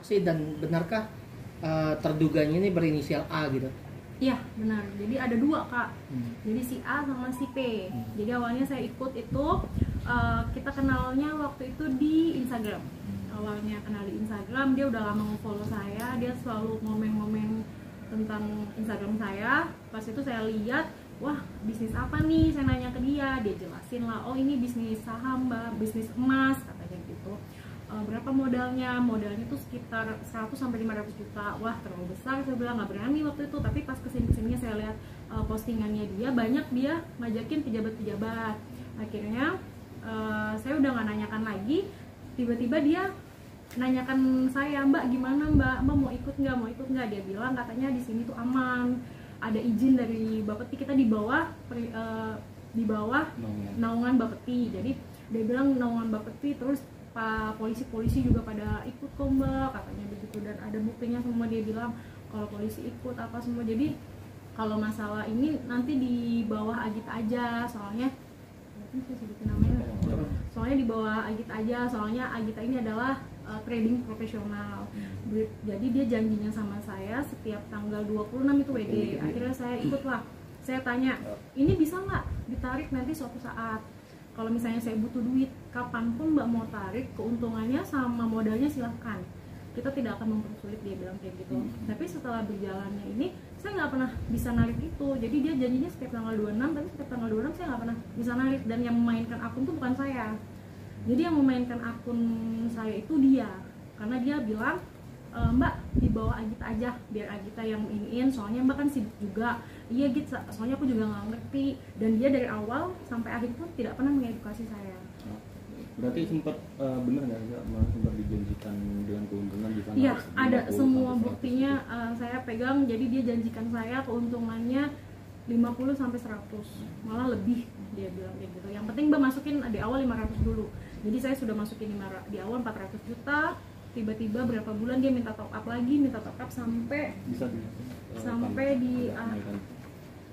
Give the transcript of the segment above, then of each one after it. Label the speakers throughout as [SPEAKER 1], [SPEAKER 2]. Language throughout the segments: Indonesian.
[SPEAKER 1] Sih dan benarkah terduganya ini berinisial A gitu?
[SPEAKER 2] Iya benar, jadi ada dua kak, jadi si A sama si P. Jadi awalnya saya ikut itu, kita kenalnya waktu itu di Instagram. Awalnya kenal di Instagram, dia udah lama nge-follow saya, dia selalu ngomen-ngomen tentang Instagram saya. Pas itu saya lihat, wah bisnis apa nih, saya nanya ke dia jelasin lah, oh ini bisnis saham mbak, bisnis emas katanya gitu. Berapa modalnya? Modalnya tuh sekitar 100-500 juta. Wah terlalu besar, saya bilang nggak berani waktu itu. Tapi pas kesini-kesininya saya lihat postingannya dia, banyak dia ngajakin pejabat-pejabat. Akhirnya saya udah nggak nanyakan lagi. Tiba-tiba dia nanyakan saya, mbak gimana mbak mau ikut nggak? Dia bilang katanya di sini tuh aman, ada izin dari Bapeti, kita di bawah naungan Bapeti. Jadi dia bilang naungan Bapeti, terus polisi juga pada ikut kok mbak katanya begitu, dan ada buktinya semua. Dia bilang kalau polisi ikut apa semua. Jadi kalau masalah ini nanti di bawah Agita aja, soalnya di bawah Agita aja, soalnya Agita ini adalah trading profesional. Jadi dia janjinya sama saya setiap tanggal 26 itu WD. Akhirnya saya ikutlah. Saya tanya, ini bisa nggak ditarik nanti suatu saat? Kalau misalnya saya butuh duit, kapanpun mbak mau tarik, keuntungannya sama modalnya silahkan. Kita tidak akan mempersulit, dia bilang kayak gitu. Tapi setelah berjalannya ini, saya nggak pernah bisa narik itu. Jadi dia janjinya setiap tanggal 26, tapi setiap tanggal 26 saya nggak pernah bisa narik. Dan yang memainkan akun itu bukan saya. Jadi yang memainkan akun saya itu dia. Karena dia bilang, mbak di bawah Agita aja, biar Agita yang iniin, soalnya mbak kan sibuk juga. Iya gitu, soalnya aku juga nggak ngerti. Dan dia dari awal sampai akhir pun tidak pernah mengedukasi saya.
[SPEAKER 3] Berarti sempat benar nggak sempat dijanjikan dengan keuntungan di sana?
[SPEAKER 2] Iya, ada semua buktinya saya pegang. Jadi dia janjikan saya keuntungannya 50-100, malah lebih dia bilang kayak gitu. Yang penting mbak masukin di awal 500 dulu. Jadi saya sudah masukin di awal 400 juta. Tiba-tiba berapa bulan dia minta top up lagi,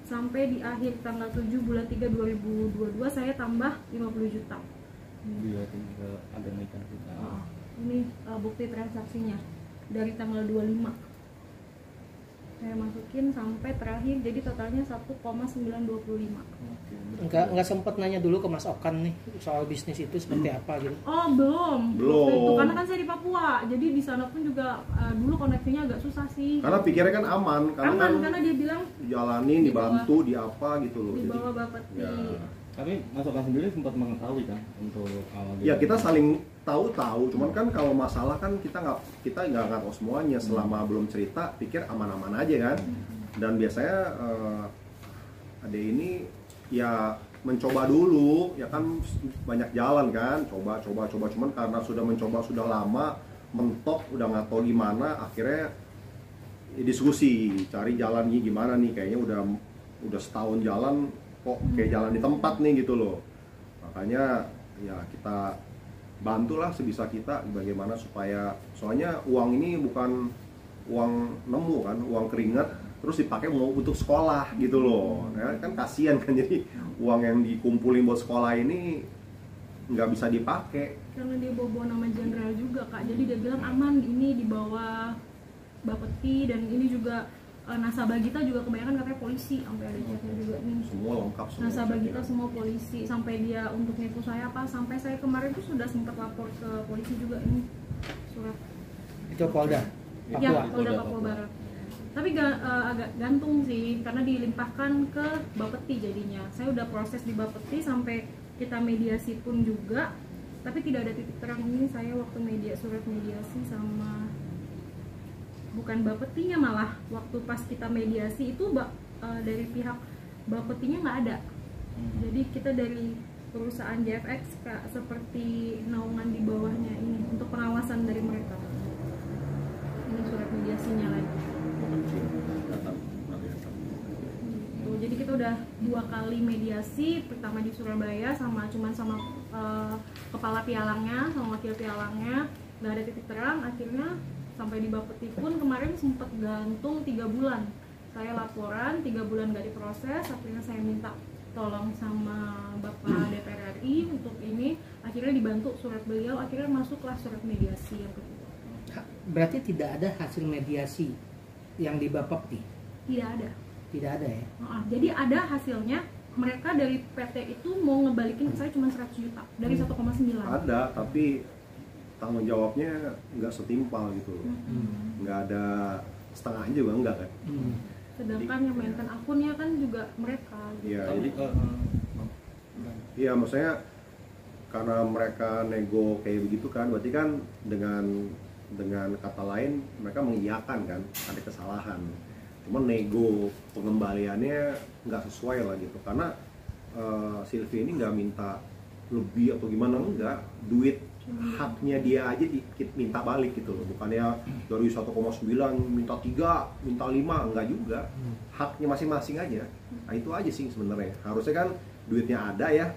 [SPEAKER 2] sampai di akhir tanggal 7 bulan 3 2022 saya tambah 50 juta.
[SPEAKER 3] Iya, ada naikan kita.
[SPEAKER 2] Ini bukti transaksinya dari tanggal 25 saya masukin sampai terakhir, jadi totalnya 1,925.
[SPEAKER 1] Enggak sempat nanya dulu ke Mas Okan nih soal bisnis itu seperti apa gitu?
[SPEAKER 2] Oh belum. Itu karena kan saya di Papua, jadi di sana pun juga dulu koneksinya agak susah sih.
[SPEAKER 4] Karena pikirnya kan aman
[SPEAKER 2] karena dia bilang
[SPEAKER 4] dijalanin, dibantu, di apa gitu loh.
[SPEAKER 2] Di bawah Bapeti.
[SPEAKER 4] Ya.
[SPEAKER 3] Tapi Mas Okan sendiri sempat mengetahui kan untuk
[SPEAKER 4] ya kita saling tahu, cuman kan kalau masalah kan kita nggak tahu semuanya. Selama belum cerita pikir aman-aman aja kan. Dan biasanya ada ini ya mencoba dulu ya kan, banyak jalan kan, coba cuman karena sudah mencoba sudah lama, mentok udah nggak tahu gimana, akhirnya diskusi cari jalannya gimana nih, kayaknya udah setahun jalan kok kayak jalan di tempat nih gitu loh. Makanya ya kita bantulah sebisa kita bagaimana supaya, soalnya uang ini bukan uang nemu kan, uang keringat terus dipakai mau untuk sekolah gitu loh. Nah, kan kasihan kan, jadi uang yang dikumpulin buat sekolah ini nggak bisa dipakai.
[SPEAKER 2] Karena dia bawa nama jenderal juga kak, jadi dia bilang aman, ini di bawah Bapeti, dan ini juga nasabah kita juga kebanyakan katanya polisi, sampai ada chatnya juga nih.
[SPEAKER 4] Semua lengkap semua.
[SPEAKER 2] Nasabah kita semua polisi, sampai dia untuk nipu saya apa, sampai saya kemarin tuh sudah sempat lapor ke polisi juga ini surat.
[SPEAKER 1] Itu Polda Papua.
[SPEAKER 2] Ya, Polda Papua Barat. Tapi agak gantung sih, karena dilimpahkan ke Bapeti jadinya. Saya udah proses di Bapeti sampai kita mediasi pun juga, tapi tidak ada titik terang. Ini saya waktu surat mediasi sama bukan Bapetinya, malah waktu pas kita mediasi itu dari pihak Bapetinya nggak ada. Jadi kita dari perusahaan JFX seperti naungan di bawahnya ini untuk pengawasan dari mereka. Ini surat mediasinya lagi. Jadi kita udah 2 kali mediasi, pertama di Surabaya sama kepala pialangnya, sama wakil pialangnya, nggak ada titik terang. Akhirnya sampai di Bapeti pun kemarin sempat gantung 3 bulan. Saya laporan 3 bulan nggak diproses. Akhirnya saya minta tolong sama Bapak DPR RI untuk ini. Akhirnya dibantu surat beliau. Akhirnya masuklah surat mediasi yang kedua.
[SPEAKER 1] Berarti tidak ada hasil mediasi yang di Bapepti?
[SPEAKER 2] Tidak ada.
[SPEAKER 1] Tidak ada ya?
[SPEAKER 2] Jadi ada hasilnya, mereka dari PT itu mau ngebalikin ke saya cuma 100 juta dari 1,9.
[SPEAKER 4] Ada, tapi tanggung jawabnya nggak setimpal gitu loh. Nggak ada setengahnya juga enggak kan.
[SPEAKER 2] Sedangkan yang maintain akunnya kan juga mereka gitu.
[SPEAKER 4] Iya, jadi iya maksudnya karena mereka nego kayak begitu kan, berarti kan dengan kata lain mereka mengiyakan kan ada kesalahan. Cuma nego pengembaliannya nggak sesuai lah gitu, karena Sylvie ini nggak minta lebih atau gimana, enggak, duit haknya dia aja minta balik gitu loh, bukannya dari 1,9 minta 3, minta 5, enggak juga, haknya masing-masing aja. Nah itu aja sih sebenarnya, harusnya kan duitnya ada ya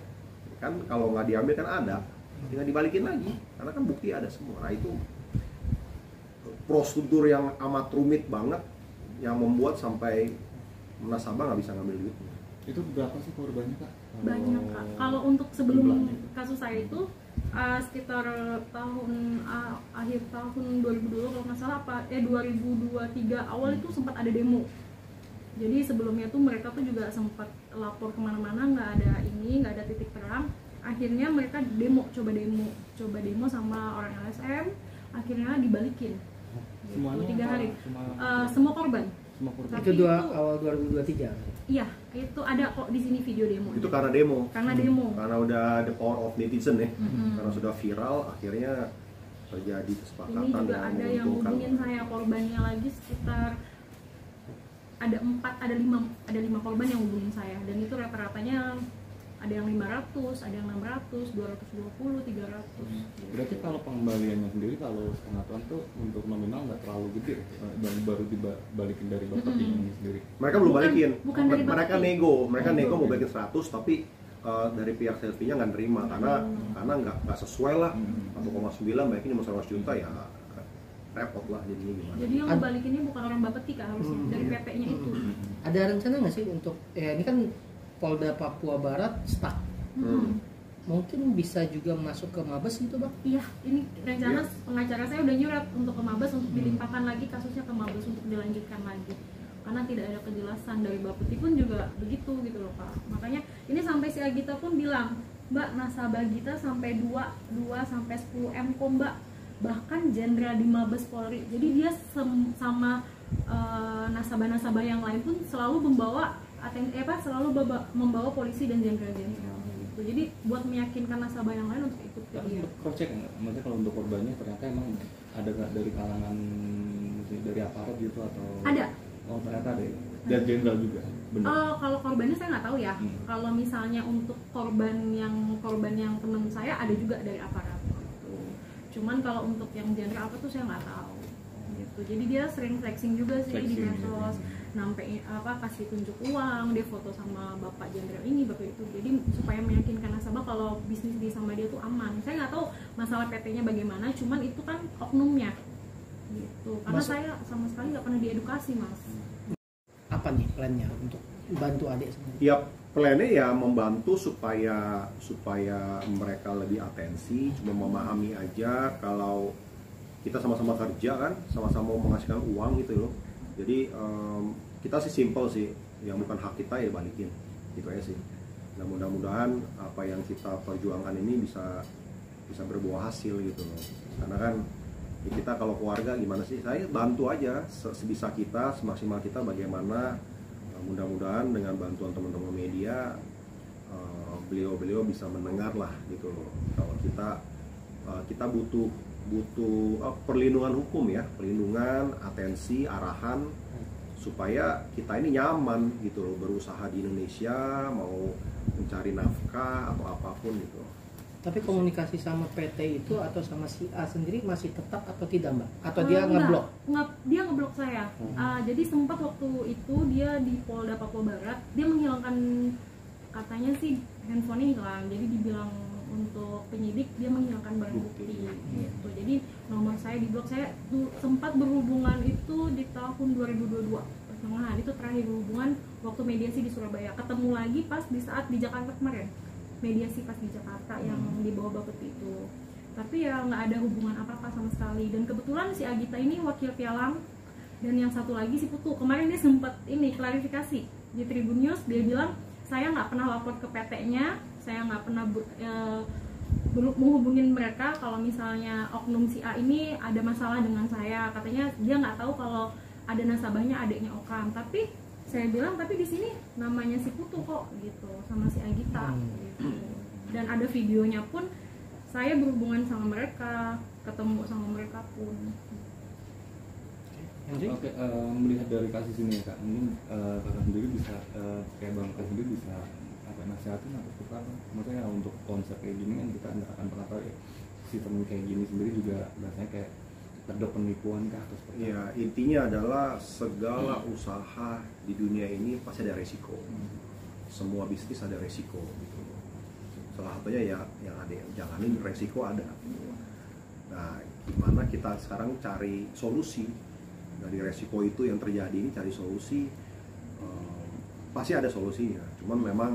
[SPEAKER 4] kan, kalau nggak diambil kan ada, tinggal dibalikin lagi karena kan bukti ada semua. Nah itu prosedur yang amat rumit banget yang membuat sampai nasabah nggak bisa ngambil duitnya.
[SPEAKER 3] Itu berapa sih korbannya Kak?
[SPEAKER 2] Banyak Kak. Kalau untuk sebelum kasus saya itu sekitar akhir tahun 2020 kalau nggak salah 2023 awal itu sempat ada demo. Jadi sebelumnya tuh mereka tuh juga sempat lapor kemana-mana, nggak ada titik terang. Akhirnya mereka coba demo sama orang LSM, akhirnya dibalikin.
[SPEAKER 3] Semuanya
[SPEAKER 2] 3 hari.
[SPEAKER 3] Semua
[SPEAKER 2] Semua korban.
[SPEAKER 1] Itu awal 2023.
[SPEAKER 2] Iya, itu ada kok di sini video demo.
[SPEAKER 4] Itu karena demo.
[SPEAKER 2] Karena
[SPEAKER 4] udah the power of netizen ya. Karena sudah viral, akhirnya terjadi kesepakatan.
[SPEAKER 2] Ini juga ada yang hubungin saya, korbannya lagi sekitar ada 5 korban yang hubungin saya, dan itu rata-ratanya ada yang 500, ada yang 600, 220, 300.
[SPEAKER 3] Berarti kalau pengembaliannya sendiri kalau setengah tahun tuh untuk nominal nggak terlalu gede, dan baru dibalikin dari bapak ini sendiri.
[SPEAKER 4] Mereka belum balikin.
[SPEAKER 2] Bukan dari
[SPEAKER 4] mereka
[SPEAKER 2] Bapepti.
[SPEAKER 4] nego mau balikin 100, tapi dari pihak Sylvie-nya nggak nerima karena nggak sesuai lah. 1,9 balikin cuma 100 juta ya repot lah jadinya gimana.
[SPEAKER 2] Jadi yang ngebalikinnya bukan orang Bapepti Kak, harusnya dari PP-nya itu.
[SPEAKER 1] Ada rencana nggak sih untuk ini kan Polda Papua Barat stuck, mungkin bisa juga masuk ke Mabes gitu Bang?
[SPEAKER 2] Iya, ini rencana pengacara saya udah nyurat untuk ke Mabes untuk dilimpahkan lagi kasusnya ke Mabes untuk dilanjutkan lagi, karena tidak ada kejelasan. Dari Bapepti pun juga begitu gitu loh Pak. Makanya ini sampai si Agita pun bilang, Mbak, nasabah kita sampai 2 sampai 10 M kok Mbak, bahkan jenderal di Mabes Polri. Jadi dia sama nasabah-nasabah yang lain pun selalu membawa membawa polisi dan jenderal-jenderal gitu. Jadi buat meyakinkan nasabah yang lain untuk ikut ke dia.
[SPEAKER 3] Cross check nggak? Maksudnya kalau untuk korbannya ternyata emang ada nggak dari kalangan dari aparat gitu atau?
[SPEAKER 2] Ada.
[SPEAKER 3] Oh ternyata ada. Dan jenderal juga. Benar.
[SPEAKER 2] Kalau korbannya saya nggak tahu ya. Kalau misalnya untuk korban yang teman saya ada juga dari aparat. Gitu. Cuman kalau untuk yang jenderal apa tuh saya nggak tahu. Gitu. Jadi dia sering flexing juga sih di medsos. Sampai kasih tunjuk uang, dia foto sama bapak jenderal ini, bapak itu. Jadi supaya meyakinkan nasabah kalau bisnis dia sama dia tuh aman. Saya nggak tahu masalah PT-nya bagaimana, cuman itu kan oknumnya gitu. Karena saya sama sekali nggak pernah diedukasi Mas.
[SPEAKER 1] Apa nih plannya untuk bantu adik sendiri?
[SPEAKER 4] Ya plannya ya membantu supaya mereka lebih atensi, cuma memahami aja kalau kita sama-sama kerja kan, sama-sama menghasilkan uang gitu loh. Jadi kita sih simple sih, yang bukan hak kita ya balikin, gitu aja sih. Nah mudah-mudahan apa yang kita perjuangkan ini bisa berbuah hasil gitu loh. Karena kan ya kita kalau keluarga gimana sih, saya bantu aja sebisa kita, semaksimal kita bagaimana. Mudah-mudahan dengan bantuan teman-teman media beliau bisa mendengar lah gitu loh. Kalau kita butuh perlindungan hukum ya, perlindungan, atensi, arahan supaya kita ini nyaman gitu loh, berusaha di Indonesia, mau mencari nafkah atau apapun gitu.
[SPEAKER 1] Tapi komunikasi sama PT itu atau sama si A sendiri masih tetap atau tidak Mbak? Atau dia ngeblok?
[SPEAKER 2] Dia ngeblok saya. Jadi sempat waktu itu dia di Polda Papua Barat, dia menghilangkan, katanya sih handphonenya hilang. Jadi dibilang untuk penyidik dia menghilangkan barang bukti gitu. Jadi nomor saya diblok. Saya sempat berhubungan itu di tahun 2022 pertengahan, itu terakhir hubungan waktu mediasi di Surabaya. Ketemu lagi pas di saat di Jakarta kemarin, mediasi pas di Jakarta yang di bawah Bapepti itu. tapi ya nggak ada hubungan apa-apa sama sekali. Dan kebetulan si Agita ini wakil pialang, dan yang satu lagi si Putu kemarin dia sempat ini klarifikasi di Tribun News, dia bilang saya nggak pernah lapor ke PT-nya, saya nggak pernah menghubungin mereka kalau misalnya oknum si A ini ada masalah dengan saya. Katanya dia nggak tahu kalau ada nasabahnya adiknya Okam, tapi saya bilang tapi di sini namanya si Putu kok gitu sama si Agita gitu. Dan ada videonya pun saya berhubungan sama mereka, ketemu sama mereka pun.
[SPEAKER 3] Oke, melihat dari kasus ini ya kak, mungkin kakak sendiri bisa kayak bang kakak sendiri bisa apa nasihatin atau tukar, maksudnya untuk konsep kayak gini kan kita nggak akan pernah tahu ya sistem kayak gini sendiri juga biasanya kayak ada penipuan kah atau seperti
[SPEAKER 4] ya intinya adalah segala usaha di dunia ini pasti ada resiko. Semua bisnis ada resiko gitu. Salah satunya ya yang ada yang jalanin resiko ada. Nah, gimana kita sekarang cari solusi dari resiko itu yang terjadi ini, cari solusi. Pasti ada solusinya. Cuman memang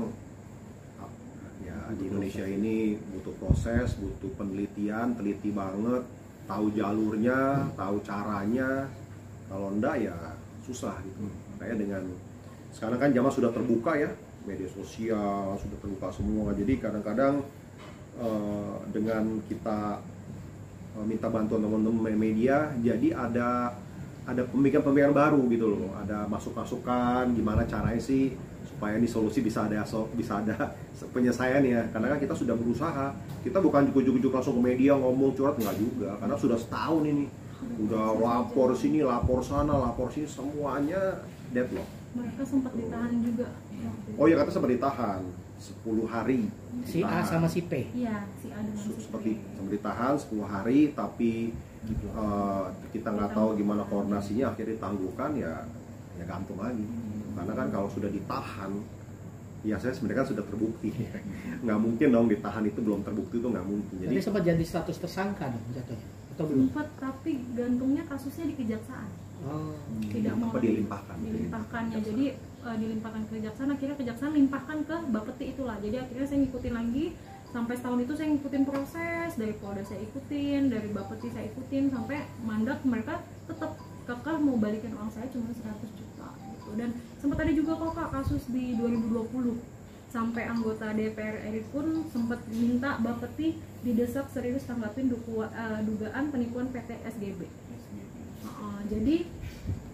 [SPEAKER 4] ya di Indonesia ini butuh proses, butuh penelitian, teliti banget, tahu jalurnya, tahu caranya. Kalau enggak ya susah gitu. Kayak dengan sekarang kan zaman sudah terbuka ya, media sosial sudah terbuka semua. Jadi kadang-kadang dengan kita minta bantuan teman-teman media, jadi ada pemikiran-pemikiran baru gitu loh, ada masukan gimana caranya sih supaya ini solusi bisa ada penyelesaian ya. Karena kan kita sudah berusaha, kita bukan ujuk-ujuk langsung ke media ngomong curhat, nggak juga, karena sudah setahun ini udah lapor sini, lapor sana, lapor sini, semuanya deadlock.
[SPEAKER 2] Mereka sempat ditahan juga.
[SPEAKER 4] Oh ya, kata sempat ditahan 10 hari.
[SPEAKER 1] Si A sama si P.
[SPEAKER 2] Iya, si A dengan si P.
[SPEAKER 4] Seperti sempat ditahan 10 hari, tapi kita nggak tahu gimana koordinasinya, akhirnya ditangguhkan ya gantung lagi. Karena kan kalau sudah ditahan, ya saya sebenarnya kan sudah terbukti. Nggak mungkin dong ditahan itu belum terbukti, itu nggak mungkin.
[SPEAKER 1] Jadi sempat jadi status tersangka dong jatuhnya atau belum?
[SPEAKER 2] Sempat, tapi gantungnya kasusnya di kejaksaan.
[SPEAKER 1] Oh.
[SPEAKER 2] Tidak mau
[SPEAKER 4] dilimpahkannya.
[SPEAKER 2] Jadi dilimpahkan ke kejaksaan, akhirnya kejaksaan limpahkan ke Bapeti itulah. Jadi akhirnya saya ngikutin lagi sampai setahun itu, saya ngikutin proses dari Polda, saya ikutin dari Bapeti, saya ikutin sampai mandat mereka tetap kekeh mau balikin uang saya cuma 100 juta gitu. Dan sempat ada juga kok kak kasus di 2020 sampai anggota DPR RI pun sempat minta Bapeti didesak serius tanggapin dugaan penipuan PT SGB. Jadi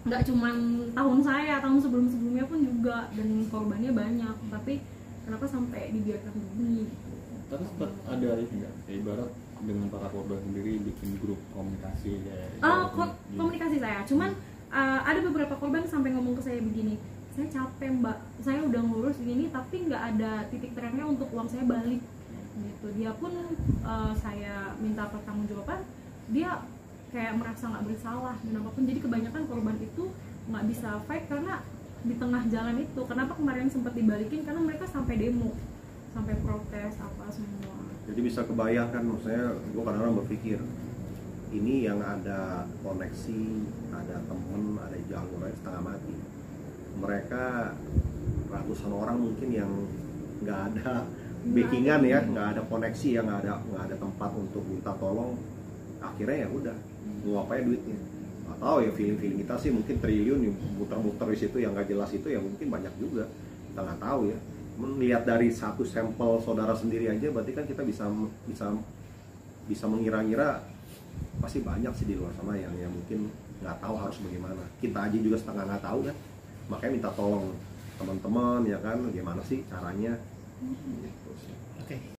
[SPEAKER 2] nggak cuma tahun saya, tahun sebelumnya pun juga, dan korbannya banyak. Tapi kenapa sampai dibiarkan begini?
[SPEAKER 3] Tapi sempat ada ini nggak, kayak ibarat dengan para korban sendiri bikin grup komunikasi
[SPEAKER 2] komunikasi saya, cuman ada beberapa korban sampai ngomong ke saya begini, saya capek mbak, saya udah ngurus gini tapi nggak ada titik terangnya untuk uang saya balik gitu. Dia pun saya minta pertanggungjawaban, dia kayak merasa nggak bersalah dan apapun. Jadi kebanyakan korban itu nggak bisa fight karena di tengah jalan itu. Kenapa kemarin sempat dibalikin? Karena mereka sampai demo, sampai protes apa semua.
[SPEAKER 4] Jadi bisa kebayangkan, maksudnya gue kadang-kadang berpikir ini yang ada koneksi, ada temen, ada jalurnya setengah mati. Mereka ratusan orang mungkin yang nggak ada backingan ya, nggak ada koneksi, yang nggak ada tempat untuk minta tolong. Akhirnya ya udah, mau apa ya duitnya? Nggak tahu ya, feeling kita sih mungkin triliun yang muter-muter di situ yang nggak jelas itu ya mungkin banyak juga. Kita nggak tahu ya. Melihat dari satu sampel saudara sendiri aja, berarti kan kita bisa mengira-ngira pasti banyak sih di luar sana yang mungkin nggak tahu harus bagaimana. Kita aja juga setengah nggak tahu kan, makanya minta tolong teman-teman ya kan, gimana sih caranya. Gitu sih.
[SPEAKER 1] Oke.